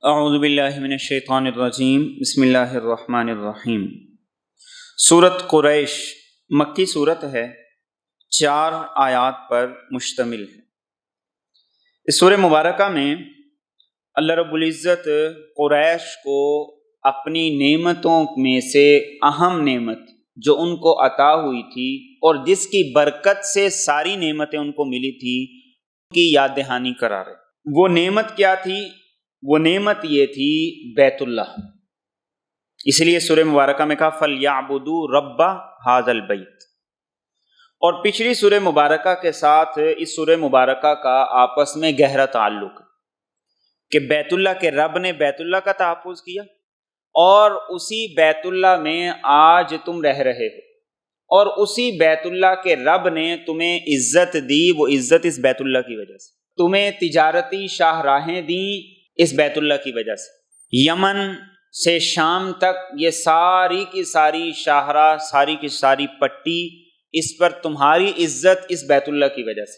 اعوذ باللہ من الشیطان الرجیم بسم اللہ الرحمن الرحیم۔ سورۃ قریش مکی سورت ہے، 4 آیات پر مشتمل ہے۔ اس سورہ مبارکہ میں اللہ رب العزت قریش کو اپنی نعمتوں میں سے اہم نعمت جو ان کو عطا ہوئی تھی اور جس کی برکت سے ساری نعمتیں ان کو ملی تھی کی یاد دہانی کرا رہے۔ وہ نعمت کیا تھی؟ وہ نعمت یہ تھی بیت اللہ۔ اس لیے سورہ مبارکہ میں کہا فَلْيَعْبُدُوا رَبَّ هَذَا الْبَيْتِ، اور پچھلی سورہ مبارکہ کے ساتھ اس سورہ مبارکہ کا آپس میں گہرا تعلق کہ بیت اللہ کے رب نے بیت اللہ کا تحفظ کیا اور اسی بیت اللہ میں آج تم رہ رہے ہو، اور اسی بیت اللہ کے رب نے تمہیں عزت دی۔ وہ عزت اس بیت اللہ کی وجہ سے، تمہیں تجارتی شاہراہیں دیں اس بیت اللہ کی وجہ سے۔ یمن سے شام تک یہ ساری کی ساری شاہراہ، ساری کی ساری پٹی، اس پر تمہاری عزت اس بیت اللہ کی وجہ سے۔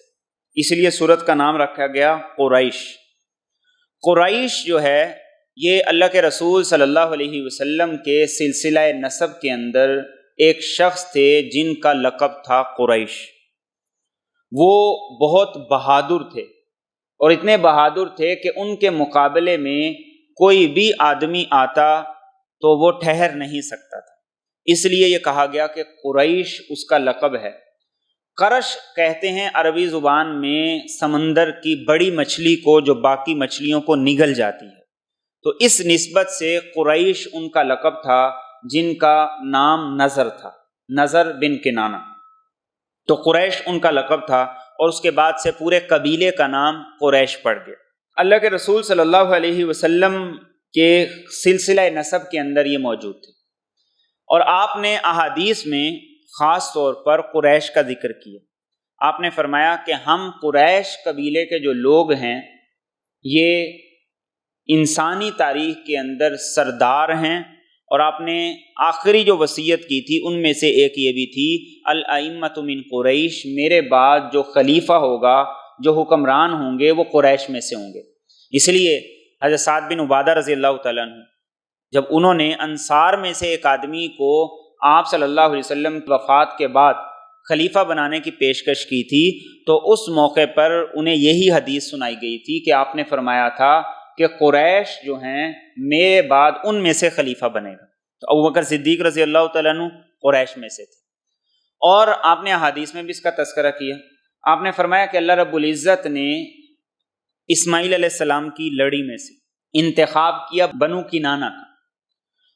اس لیے سورت کا نام رکھا گیا قریش۔ قریش جو ہے یہ اللہ کے رسول صلی اللہ علیہ وسلم کے سلسلہ نسب کے اندر ایک شخص تھے جن کا لقب تھا قریش۔ وہ بہت بہادر تھے اور اتنے بہادر تھے کہ ان کے مقابلے میں کوئی بھی آدمی آتا تو وہ ٹھہر نہیں سکتا تھا۔ اس لیے یہ کہا گیا کہ قریش اس کا لقب ہے۔ قرش کہتے ہیں عربی زبان میں سمندر کی بڑی مچھلی کو جو باقی مچھلیوں کو نگل جاتی ہے، تو اس نسبت سے قریش ان کا لقب تھا، جن کا نام نضر تھا، نضر بن کنانہ۔ تو قریش ان کا لقب تھا اور اس کے بعد سے پورے قبیلے کا نام قریش پڑ گیا۔ اللہ کے رسول صلی اللہ علیہ وسلم کے سلسلہ نسب کے اندر یہ موجود تھے، اور آپ نے احادیث میں خاص طور پر قریش کا ذکر کیا۔ آپ نے فرمایا کہ ہم قریش قبیلے کے جو لوگ ہیں یہ انسانی تاریخ کے اندر سردار ہیں، اور آپ نے آخری جو وصیت کی تھی ان میں سے ایک یہ بھی تھی الائمۃ من قریش، میرے بعد جو خلیفہ ہوگا، جو حکمران ہوں گے وہ قریش میں سے ہوں گے۔ اس لیے حضرت سعد بن عبادہ رضی اللہ تعالیٰ عنہ جب انہوں نے انصار میں سے ایک آدمی کو آپ صلی اللہ علیہ وسلم کی وفات کے بعد خلیفہ بنانے کی پیشکش کی تھی، تو اس موقع پر انہیں یہی حدیث سنائی گئی تھی کہ آپ نے فرمایا تھا کہ قریش جو ہیں میرے بعد ان میں سے خلیفہ بنے گا۔ تو ابوبکر صدیق رضی اللہ تعالیٰ عنہ قریش میں سے تھے، اور آپ نے احادیث میں بھی اس کا تذکرہ کیا۔ آپ نے فرمایا کہ اللہ رب العزت نے اسماعیل علیہ السلام کی لڑی میں سے انتخاب کیا بنو کنانہ کا،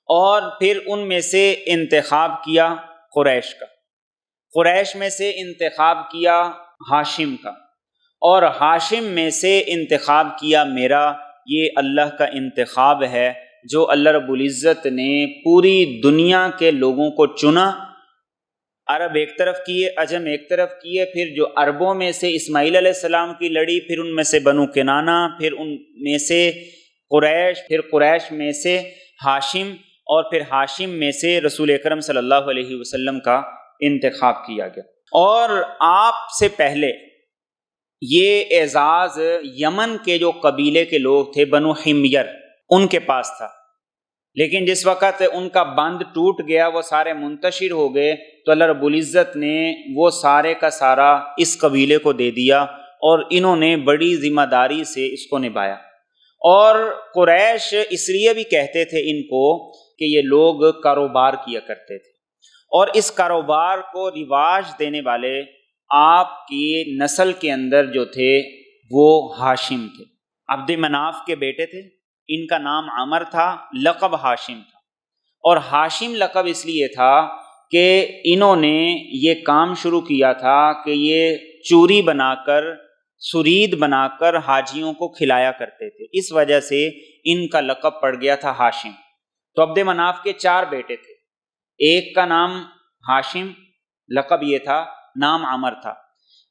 اور پھر ان میں سے انتخاب کیا قریش کا، قریش میں سے انتخاب کیا ہاشم کا، اور ہاشم میں سے انتخاب کیا میرا۔ یہ اللہ کا انتخاب ہے جو اللہ رب العزت نے پوری دنیا کے لوگوں کو چنا۔ عرب ایک طرف کیے، عجم ایک طرف کیے، پھر جو عربوں میں سے اسماعیل علیہ السلام کی لڑی، پھر ان میں سے بنو کنانہ، پھر ان میں سے قریش، پھر قریش میں سے ہاشم، اور پھر ہاشم میں سے رسول اکرم صلی اللہ علیہ وسلم کا انتخاب کیا گیا۔ اور آپ سے پہلے یہ اعزاز یمن کے جو قبیلے کے لوگ تھے بنو حمیر ان کے پاس تھا، لیکن جس وقت ان کا بند ٹوٹ گیا، وہ سارے منتشر ہو گئے، تو اللہ رب العزت نے وہ سارے کا سارا اس قبیلے کو دے دیا، اور انہوں نے بڑی ذمہ داری سے اس کو نبھایا۔ اور قریش اس لیے بھی کہتے تھے ان کو کہ یہ لوگ کاروبار کیا کرتے تھے، اور اس کاروبار کو رواج دینے والے آپ کی نسل کے اندر جو تھے وہ ہاشم تھے، عبد مناف کے بیٹے تھے۔ ان کا نام عمر تھا، لقب ہاشم تھا، اور ہاشم لقب اس لیے تھا کہ انہوں نے یہ کام شروع کیا تھا کہ یہ چوری بنا کر، سرید بنا کر حاجیوں کو کھلایا کرتے تھے، اس وجہ سے ان کا لقب پڑ گیا تھا ہاشم۔ تو عبد مناف کے 4 بیٹے تھے، ایک کا نام ہاشم، لقب یہ تھا، نام عمر تھا،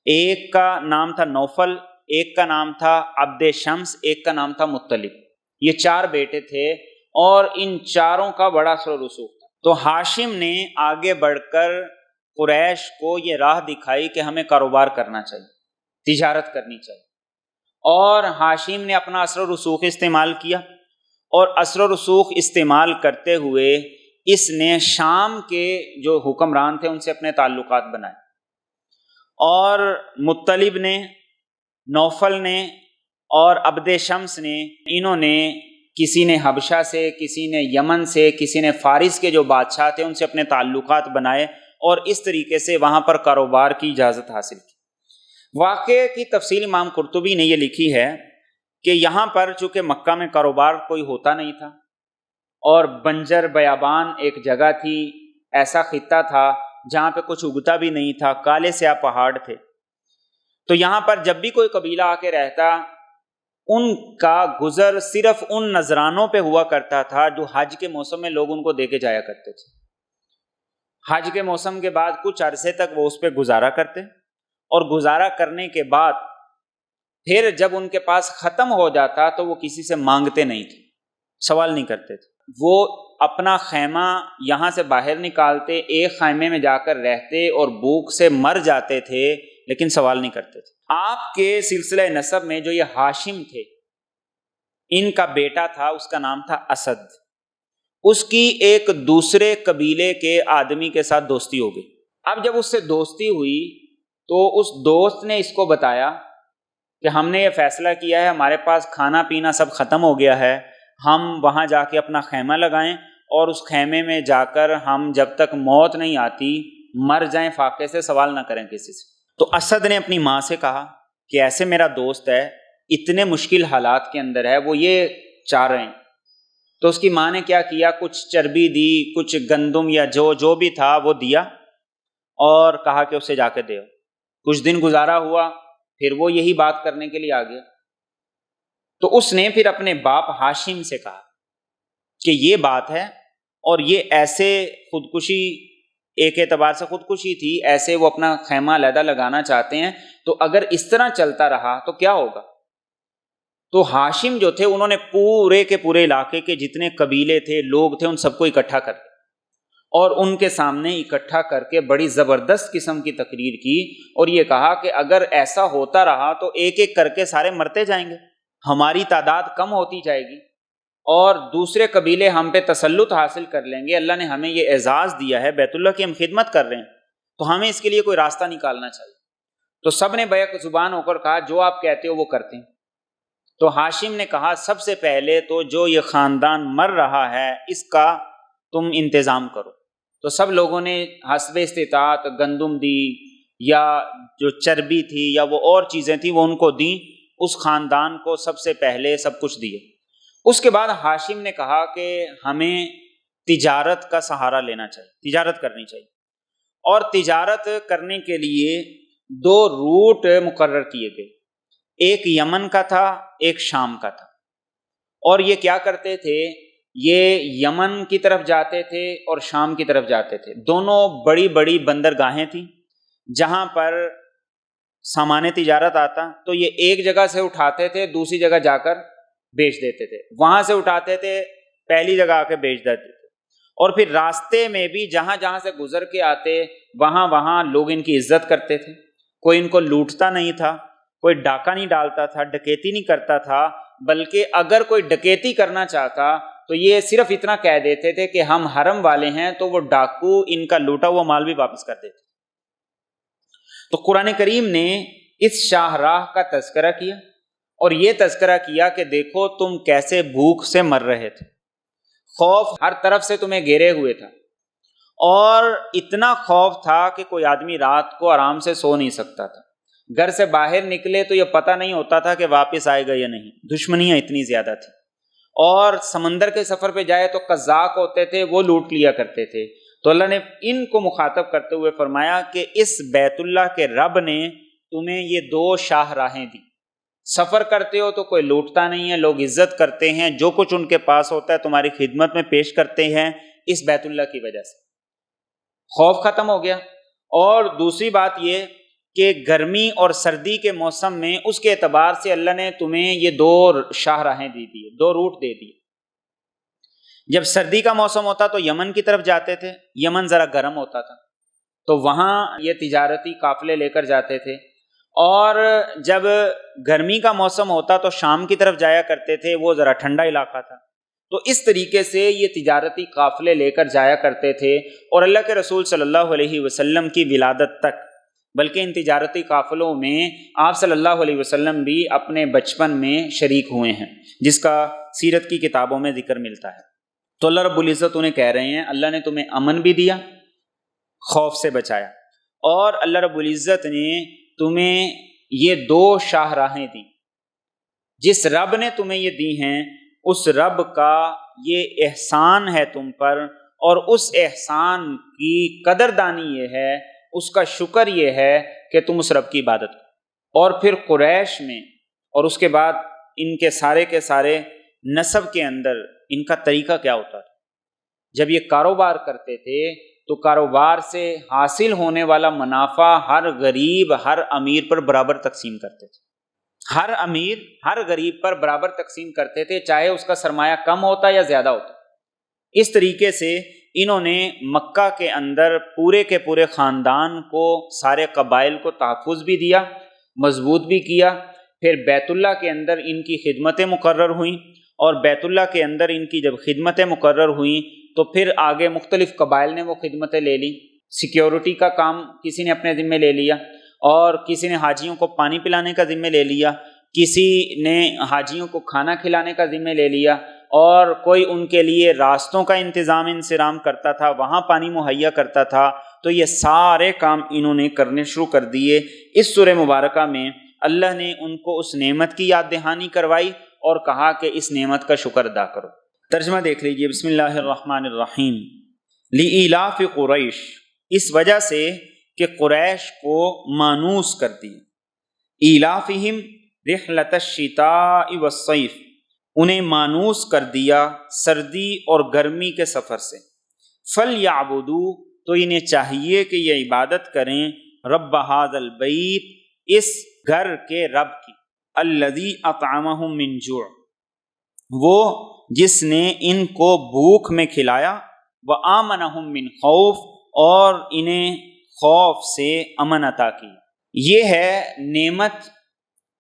ایک کا نام تھا نوفل، ایک کا نام تھا عبد شمس، ایک کا نام تھا مطلب۔ یہ 4 بیٹے تھے، اور ان چاروں کا بڑا اثر و رسوخ تھا۔ تو ہاشم نے آگے بڑھ کر قریش کو یہ راہ دکھائی کہ ہمیں کاروبار کرنا چاہیے، تجارت کرنی چاہیے، اور ہاشم نے اپنا اثر و رسوخ استعمال کیا، اور اثر و رسوخ استعمال کرتے ہوئے اس نے شام کے جو حکمران تھے ان سے اپنے تعلقات بنائے، اور مطلب نے، نوفل نے اور عبد شمس نے، انہوں نے کسی نے حبشہ سے، کسی نے یمن سے، کسی نے فارس کے جو بادشاہ تھے ان سے اپنے تعلقات بنائے، اور اس طریقے سے وہاں پر کاروبار کی اجازت حاصل کی۔ واقعے کی تفصیل امام قرطبی نے یہ لکھی ہے کہ یہاں پر چونکہ مکہ میں کاروبار کوئی ہوتا نہیں تھا، اور بنجر بیابان ایک جگہ تھی، ایسا خطہ تھا جہاں پہ کچھ اگتا بھی نہیں تھا، کالے سیاہ پہاڑ تھے، تو یہاں پر جب بھی کوئی قبیلہ آ کے رہتا ان کا گزر صرف ان نذرانوں پہ ہوا کرتا تھا جو حج کے موسم میں لوگ ان کو دے کے جایا کرتے تھے۔ حج کے موسم کے بعد کچھ عرصے تک وہ اس پہ گزارا کرتے، اور گزارا کرنے کے بعد پھر جب ان کے پاس ختم ہو جاتا تو وہ کسی سے مانگتے نہیں تھے، سوال نہیں کرتے تھے، وہ اپنا خیمہ یہاں سے باہر نکالتے، ایک خیمے میں جا کر رہتے اور بھوک سے مر جاتے تھے، لیکن سوال نہیں کرتے تھے۔ آپ کے سلسلہ نسب میں جو یہ ہاشم تھے، ان کا بیٹا تھا، اس کا نام تھا اسد، اس کی ایک دوسرے قبیلے کے آدمی کے ساتھ دوستی ہو گئی۔ اب جب اس سے دوستی ہوئی تو اس دوست نے اس کو بتایا کہ ہم نے یہ فیصلہ کیا ہے، ہمارے پاس کھانا پینا سب ختم ہو گیا ہے، ہم وہاں جا کے اپنا خیمہ لگائیں اور اس خیمے میں جا کر ہم جب تک موت نہیں آتی مر جائیں، فاقے سے سوال نہ کریں کسی سے۔ تو اسد نے اپنی ماں سے کہا کہ ایسے میرا دوست ہے، اتنے مشکل حالات کے اندر ہے، وہ یہ چاہ رہے ہیں۔ تو اس کی ماں نے کیا کیا، کچھ چربی دی، کچھ گندم یا جو بھی تھا وہ دیا، اور کہا کہ اسے جا کے دے۔ کچھ دن گزارا ہوا، پھر وہ یہی بات کرنے کے لیے آ گیا، تو اس نے پھر اپنے باپ ہاشم سے کہا کہ یہ بات ہے، اور یہ ایسے خودکشی، ایک اعتبار سے خودکشی تھی، ایسے وہ اپنا خیمہ علیحدہ لگانا چاہتے ہیں، تو اگر اس طرح چلتا رہا تو کیا ہوگا؟ تو ہاشم جو تھے انہوں نے پورے کے پورے علاقے کے جتنے قبیلے تھے، لوگ تھے، ان سب کو اکٹھا کر دیا، اور ان کے سامنے اکٹھا کر کے بڑی زبردست قسم کی تقریر کی، اور یہ کہا کہ اگر ایسا ہوتا رہا تو ایک ایک کر کے سارے مرتے جائیں گے، ہماری تعداد کم ہوتی جائے گی، اور دوسرے قبیلے ہم پہ تسلط حاصل کر لیں گے۔ اللہ نے ہمیں یہ اعزاز دیا ہے، بیت اللہ کی ہم خدمت کر رہے ہیں، تو ہمیں اس کے لیے کوئی راستہ نکالنا چاہیے۔ تو سب نے بیک زبان ہو کر کہا جو آپ کہتے ہو وہ کرتے ہیں۔ تو ہاشم نے کہا سب سے پہلے تو جو یہ خاندان مر رہا ہے اس کا تم انتظام کرو۔ تو سب لوگوں نے حسب استطاعت گندم دی، یا جو چربی تھی یا وہ اور چیزیں تھیں وہ ان کو دیں، اس خاندان کو سب سے پہلے سب کچھ دیے۔ اس کے بعد ہاشم نے کہا کہ ہمیں تجارت کا سہارا لینا چاہیے، تجارت کرنی چاہیے، اور تجارت کرنے کے لیے 2 روٹ مقرر کیے گئے، ایک یمن کا تھا، ایک شام کا تھا۔ اور یہ کیا کرتے تھے، یہ یمن کی طرف جاتے تھے اور شام کی طرف جاتے تھے، دونوں بڑی بڑی بندرگاہیں تھیں جہاں پر سامان تجارت آتا، تو یہ ایک جگہ سے اٹھاتے تھے، دوسری جگہ جا کر بیچ دیتے تھے، وہاں سے اٹھاتے تھے، پہلی جگہ آ کے بیچ دیتے تھے، اور پھر راستے میں بھی جہاں جہاں سے گزر کے آتے وہاں وہاں لوگ ان کی عزت کرتے تھے، کوئی ان کو لوٹتا نہیں تھا، کوئی ڈاکہ نہیں ڈالتا تھا، ڈکیتی نہیں کرتا تھا، بلکہ اگر کوئی ڈکیتی کرنا چاہتا تو یہ صرف اتنا کہہ دیتے تھے کہ ہم حرم والے ہیں، تو وہ ڈاکو ان کا لوٹا ہوا مال بھی واپس کر دیتے۔ تو قرآن کریم نے اس شاہراہ کا تذکرہ کیا، اور یہ تذکرہ کیا کہ دیکھو تم کیسے بھوک سے مر رہے تھے، خوف ہر طرف سے تمہیں گھیرے ہوئے تھا، اور اتنا خوف تھا کہ کوئی آدمی رات کو آرام سے سو نہیں سکتا تھا، گھر سے باہر نکلے تو یہ پتہ نہیں ہوتا تھا کہ واپس آئے گا یا نہیں، دشمنیاں اتنی زیادہ تھیں، اور سمندر کے سفر پہ جائے تو قزاق ہوتے تھے، وہ لوٹ لیا کرتے تھے۔ تو اللہ نے ان کو مخاطب کرتے ہوئے فرمایا کہ اس بیت اللہ کے رب نے تمہیں یہ 2 شاہراہیں دی، سفر کرتے ہو تو کوئی لوٹتا نہیں ہے، لوگ عزت کرتے ہیں، جو کچھ ان کے پاس ہوتا ہے تمہاری خدمت میں پیش کرتے ہیں، اس بیت اللہ کی وجہ سے خوف ختم ہو گیا۔ اور دوسری بات یہ کہ گرمی اور سردی کے موسم میں اس کے اعتبار سے اللہ نے تمہیں یہ 2 شاہراہیں دی دی، 2 روٹ دے دیے۔ جب سردی کا موسم ہوتا تو یمن کی طرف جاتے تھے، یمن ذرا گرم ہوتا تھا تو وہاں یہ تجارتی قافلے لے کر جاتے تھے، اور جب گرمی کا موسم ہوتا تو شام کی طرف جایا کرتے تھے، وہ ذرا ٹھنڈا علاقہ تھا۔ تو اس طریقے سے یہ تجارتی قافلے لے کر جایا کرتے تھے، اور اللہ کے رسول صلی اللہ علیہ وسلم کی ولادت تک، بلکہ ان تجارتی قافلوں میں آپ صلی اللہ علیہ وسلم بھی اپنے بچپن میں شریک ہوئے ہیں، جس کا سیرت کی کتابوں میں ذکر ملتا ہے۔ تو اللہ رب العزت انہیں کہہ رہے ہیں اللہ نے تمہیں امن بھی دیا، خوف سے بچایا، اور اللہ رب العزت نے تمہیں یہ 2 شاہراہیں دی۔ جس رب نے تمہیں یہ دی ہیں اس رب کا یہ احسان ہے تم پر، اور اس احسان کی قدردانی یہ ہے، اس کا شکر یہ ہے کہ تم اس رب کی عبادت کرو۔ اور پھر قریش میں اور اس کے بعد ان کے سارے نسب کے اندر ان کا طریقہ کیا ہوتا تھا؟ جب یہ کاروبار کرتے تھے تو کاروبار سے حاصل ہونے والا منافع ہر غریب، ہر امیر پر برابر تقسیم کرتے تھے۔ ہر امیر ہر غریب پر برابر تقسیم کرتے تھے، چاہے اس کا سرمایہ کم ہوتا یا زیادہ ہوتا۔ اس طریقے سے انہوں نے مکہ کے اندر پورے کے پورے خاندان کو، سارے قبائل کو تحفظ بھی دیا، مضبوط بھی کیا۔ پھر بیت اللہ کے اندر ان کی خدمتیں مقرر ہوئیں، اور بیت اللہ کے اندر ان کی جب خدمتیں مقرر ہوئیں تو پھر آگے مختلف قبائل نے وہ خدمتیں لے لی۔ سیکیورٹی کا کام کسی نے اپنے ذمہ لے لیا، اور کسی نے حاجیوں کو پانی پلانے کا ذمہ لے لیا، کسی نے حاجیوں کو کھانا کھلانے کا ذمہ لے لیا، اور کوئی ان کے لیے راستوں کا انتظام کرتا تھا، وہاں پانی مہیا کرتا تھا۔ تو یہ سارے کام انہوں نے کرنے شروع کر دیے۔ اس سورہ مبارکہ میں اللہ نے ان کو اس نعمت کی یاد دہانی کروائی اور کہا کہ اس نعمت کا شکر ادا کرو۔ ترجمہ دیکھ لیجئے، بسم اللہ الرحمن الرحیم۔ لإیلاف قریش، اس وجہ سے کہ قریش کو مانوس کر دی، ایلافہم رحلۃ الشتاء والصیف، انہیں مانوس کر دیا سردی اور گرمی کے سفر سے۔ فلیعبدوا، تو انہیں چاہیے کہ یہ عبادت کریں، رب ھذا البیت، اس گھر کے رب کی، الذی اطعمہم من جوع، وہ جس نے ان کو بھوک میں کھلایا، وآمنہم من خوف، اور انہیں خوف سے امن عطا کی۔ یہ ہے نعمت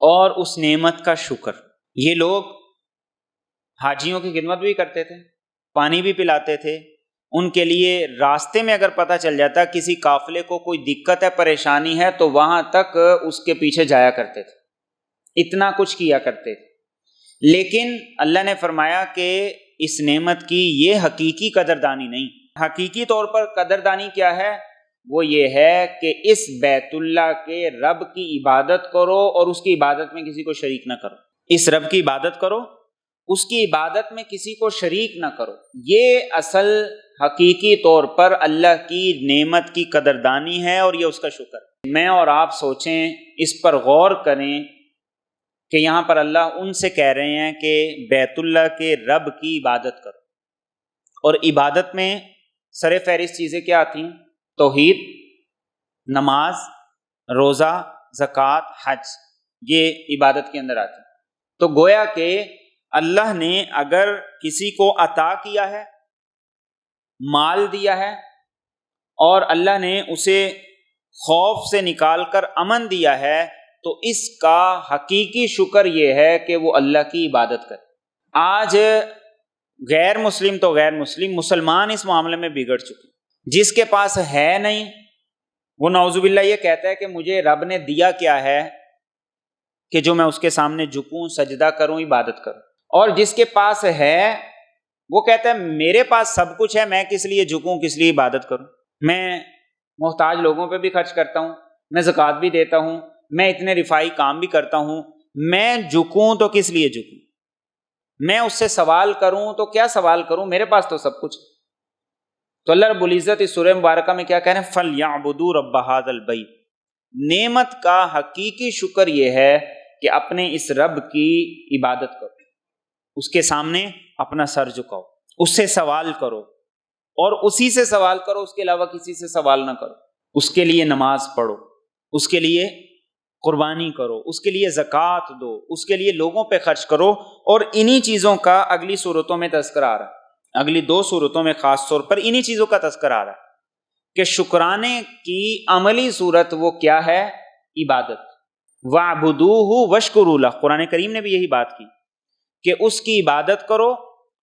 اور اس نعمت کا شکر۔ یہ لوگ حاجیوں کی خدمت بھی کرتے تھے، پانی بھی پلاتے تھے، ان کے لیے راستے میں اگر پتہ چل جاتا کسی قافلے کو کوئی دقت ہے، پریشانی ہے، تو وہاں تک اس کے پیچھے جایا کرتے تھے، اتنا کچھ کیا کرتے تھے۔ لیکن اللہ نے فرمایا کہ اس نعمت کی یہ حقیقی قدردانی نہیں۔ حقیقی طور پر قدردانی کیا ہے؟ وہ یہ ہے کہ اس بیت اللہ کے رب کی عبادت کرو، اور اس کی عبادت میں کسی کو شریک نہ کرو۔ اس رب کی عبادت کرو، اس کی عبادت میں کسی کو شریک نہ کرو۔ یہ اصل حقیقی طور پر اللہ کی نعمت کی قدردانی ہے، اور یہ اس کا شکر ہے۔ میں اور آپ سوچیں، اس پر غور کریں کہ یہاں پر اللہ ان سے کہہ رہے ہیں کہ بیت اللہ کے رب کی عبادت کرو، اور عبادت میں سر فہرست چیزیں کیا آتی ہیں؟ توحید، نماز، روزہ، زکوٰۃ، حج، یہ عبادت کے اندر آتی ہیں۔ تو گویا کہ اللہ نے اگر کسی کو عطا کیا ہے، مال دیا ہے، اور اللہ نے اسے خوف سے نکال کر امن دیا ہے، تو اس کا حقیقی شکر یہ ہے کہ وہ اللہ کی عبادت کرے۔ آج غیر مسلم تو غیر مسلم، مسلمان اس معاملے میں بگڑ چکے۔ جس کے پاس ہے نہیں، وہ نعوذ باللہ یہ کہتا ہے کہ مجھے رب نے دیا کیا ہے کہ جو میں اس کے سامنے جھکوں، سجدہ کروں، عبادت کروں۔ اور جس کے پاس ہے وہ کہتا ہے میرے پاس سب کچھ ہے، میں کس لیے جھکوں، کس لیے عبادت کروں؟ میں محتاج لوگوں پہ بھی خرچ کرتا ہوں، میں زکوٰۃ بھی دیتا ہوں، میں اتنے رفائی کام بھی کرتا ہوں، میں جھکوں تو کس لیے جھکوں؟ میں اس سے سوال کروں تو کیا سوال کروں؟ میرے پاس تو سب کچھ۔ تو اللہ رب العزت اس سورہ مبارکہ میں کیا کہہ رہے ہیں؟ فَلْيَعْبُدُوا رَبَّ هَذَا الْبَيْتِ، نعمت کا حقیقی شکر یہ ہے کہ اپنے اس رب کی عبادت کرو، اس کے سامنے اپنا سر جھکاؤ، اس سے سوال کرو، اور اسی سے سوال کرو، اس کے علاوہ کسی سے سوال نہ کرو۔ اس کے لیے نماز پڑھو، اس کے لیے قربانی کرو، اس کے لیے زکوٰۃ دو، اس کے لیے لوگوں پہ خرچ کرو۔ اور انہی چیزوں کا اگلی صورتوں میں تذکرہ آ رہا ہے، اگلی 2 صورتوں میں خاص طور پر انہی چیزوں کا تذکرہ آ رہا ہے کہ شکرانے کی عملی صورت وہ کیا ہے؟ عبادت۔ وَاعْبُدُوهُ وَاشْكُرُوا لَهُ، قرآن کریم نے بھی یہی بات کی کہ اس کی عبادت کرو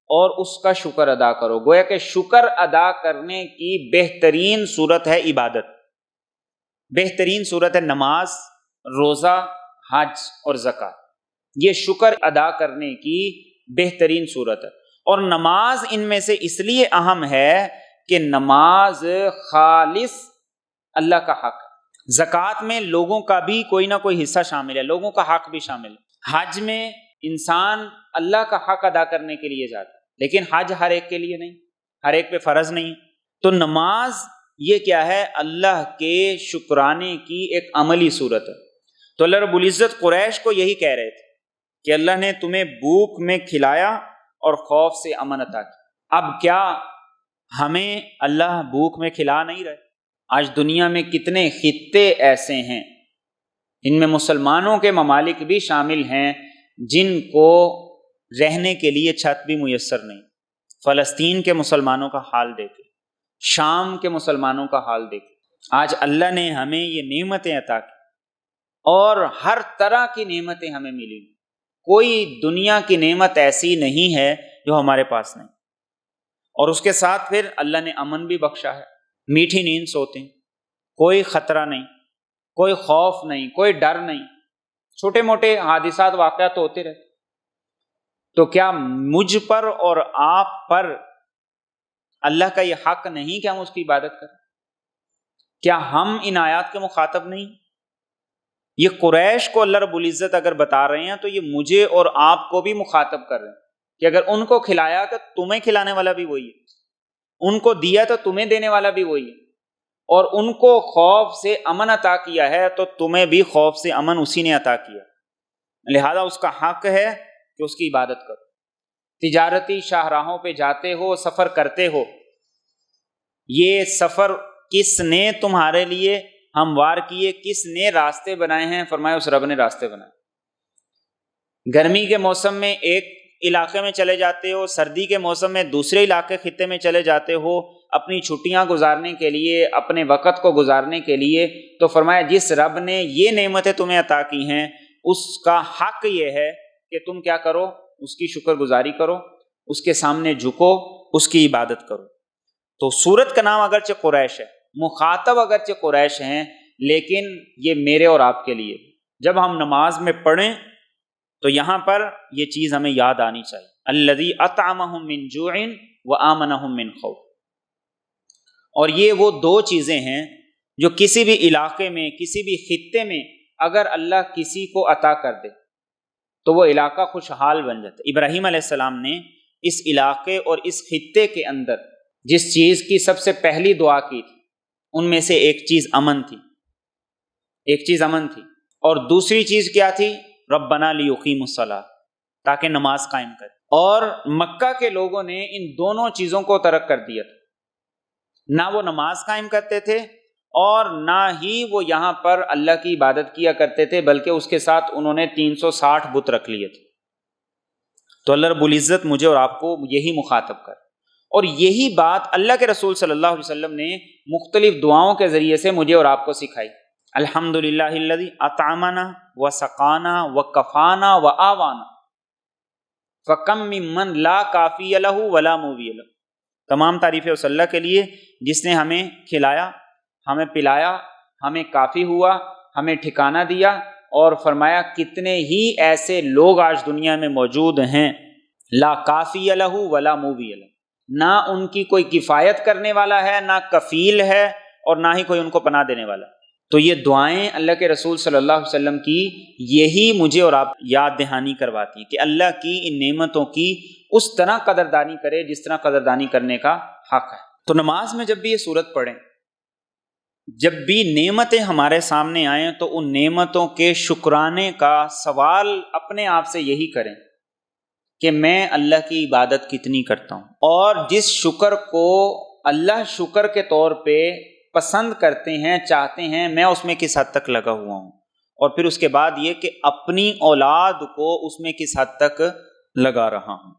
اور اس کا شکر ادا کرو۔ گویا کہ شکر ادا کرنے کی بہترین صورت ہے عبادت، بہترین صورت ہے نماز، روزہ، حج اور زکوٰۃ۔ یہ شکر ادا کرنے کی بہترین صورت ہے، اور نماز ان میں سے اس لیے اہم ہے کہ نماز خالص اللہ کا حق ہے۔ زکوٰۃ میں لوگوں کا بھی کوئی نہ کوئی حصہ شامل ہے، لوگوں کا حق بھی شامل ہے۔ حج میں انسان اللہ کا حق ادا کرنے کے لیے جاتا ہے، لیکن حج ہر ایک کے لیے نہیں، ہر ایک پہ فرض نہیں۔ تو نماز یہ کیا ہے؟ اللہ کے شکرانے کی ایک عملی صورت ہے۔ تو اللہ رب العزت قریش کو یہی کہہ رہے تھے کہ اللہ نے تمہیں بھوک میں کھلایا اور خوف سے امن عطا کیا۔ اب کیا ہمیں اللہ بھوک میں کھلا نہیں رہے؟ آج دنیا میں کتنے خطے ایسے ہیں، ان میں مسلمانوں کے ممالک بھی شامل ہیں جن کو رہنے کے لیے چھت بھی میسر نہیں۔ فلسطین کے مسلمانوں کا حال دیکھیں، شام کے مسلمانوں کا حال دیکھیں۔ آج اللہ نے ہمیں یہ نعمتیں عطا کی اور ہر طرح کی نعمتیں ہمیں ملی، کوئی دنیا کی نعمت ایسی نہیں ہے جو ہمارے پاس نہیں، اور اس کے ساتھ پھر اللہ نے امن بھی بخشا ہے۔ میٹھی نیند سوتے ہیں، کوئی خطرہ نہیں، کوئی خوف نہیں، کوئی ڈر نہیں، چھوٹے موٹے حادثات واقعات ہوتے رہتے۔ تو کیا مجھ پر اور آپ پر اللہ کا یہ حق نہیں کہ ہم اس کی عبادت کریں؟ کیا ہم ان آیات کے مخاطب نہیں؟ یہ قریش کو اللہ رب العزت اگر بتا رہے ہیں تو یہ مجھے اور آپ کو بھی مخاطب کر رہے ہیں کہ اگر ان کو کھلایا تو تمہیں کھلانے والا بھی وہی ہے، ان کو دیا تو تمہیں دینے والا بھی وہی ہے، اور ان کو خوف سے امن عطا کیا ہے تو تمہیں بھی خوف سے امن اسی نے عطا کیا، لہذا اس کا حق ہے کہ اس کی عبادت کرو۔ تجارتی شاہراہوں پہ جاتے ہو، سفر کرتے ہو، یہ سفر کس نے تمہارے لیے ہموار کیے، کس نے راستے بنائے ہیں؟ فرمایا اس رب نے راستے بنائے۔ گرمی کے موسم میں ایک علاقے میں چلے جاتے ہو، سردی کے موسم میں دوسرے علاقے خطے میں چلے جاتے ہو اپنی چھٹیاں گزارنے کے لیے، اپنے وقت کو گزارنے کے لیے، تو فرمایا جس رب نے یہ نعمتیں تمہیں عطا کی ہیں اس کا حق یہ ہے کہ تم کیا کرو؟ اس کی شکر گزاری کرو، اس کے سامنے جھکو، اس کی عبادت کرو۔ تو سورت کا نام اگرچہ قریش ہے، مخاطب اگرچہ قریش ہیں، لیکن یہ میرے اور آپ کے لیے جب ہم نماز میں پڑھیں تو یہاں پر یہ چیز ہمیں یاد آنی چاہیے، الذی اطعمہم من جوع وآمنہم من خوف۔ اور یہ وہ دو چیزیں ہیں جو کسی بھی علاقے میں، کسی بھی خطے میں اگر اللہ کسی کو عطا کر دے تو وہ علاقہ خوشحال بن جاتا ہے۔ ابراہیم علیہ السلام نے اس علاقے اور اس خطے کے اندر جس چیز کی سب سے پہلی دعا کی تھی ان میں سے ایک چیز امن تھی، ایک چیز امن تھی، اور دوسری چیز کیا تھی؟ ربنا لیقیموا الصلاۃ، تاکہ نماز قائم کرے۔ اور مکہ کے لوگوں نے ان دونوں چیزوں کو ترک کر دیا تھا، نہ وہ نماز قائم کرتے تھے اور نہ ہی وہ یہاں پر اللہ کی عبادت کیا کرتے تھے، بلکہ اس کے ساتھ انہوں نے 360 بت رکھ لیے تھے۔ تو اللہ رب العزت مجھے اور آپ کو یہی مخاطب کر، اور یہی بات اللہ کے رسول صلی اللہ علیہ وسلم نے مختلف دعاؤں کے ذریعے سے مجھے اور آپ کو سکھائی۔ الحمدللہ الذی اطعمنا وسقانا وکفانا وآوانا فکم ممن لا کافی لہ ولا موی لہ۔ تمام تعریفیں اس اللہ کے لیے جس نے ہمیں کھلایا، ہمیں پلایا، ہمیں کافی ہوا، ہمیں ٹھکانہ دیا، اور فرمایا کتنے ہی ایسے لوگ آج دنیا میں موجود ہیں لا کافی لہ ولا موی لہ، نہ ان کی کوئی کفایت کرنے والا ہے، نہ کفیل ہے، اور نہ ہی کوئی ان کو پناہ دینے والا۔ تو یہ دعائیں اللہ کے رسول صلی اللہ علیہ وسلم کی یہی مجھے اور آپ یاد دہانی کرواتی ہیں کہ اللہ کی ان نعمتوں کی اس طرح قدردانی کرے جس طرح قدردانی کرنے کا حق ہے۔ تو نماز میں جب بھی یہ سورت پڑھیں، جب بھی نعمتیں ہمارے سامنے آئیں تو ان نعمتوں کے شکرانے کا سوال اپنے آپ سے یہی کریں کہ میں اللہ کی عبادت کتنی کرتا ہوں، اور جس شکر کو اللہ شکر کے طور پہ پسند کرتے ہیں، چاہتے ہیں، میں اس میں کس حد تک لگا ہوا ہوں، اور پھر اس کے بعد یہ کہ اپنی اولاد کو اس میں کس حد تک لگا رہا ہوں۔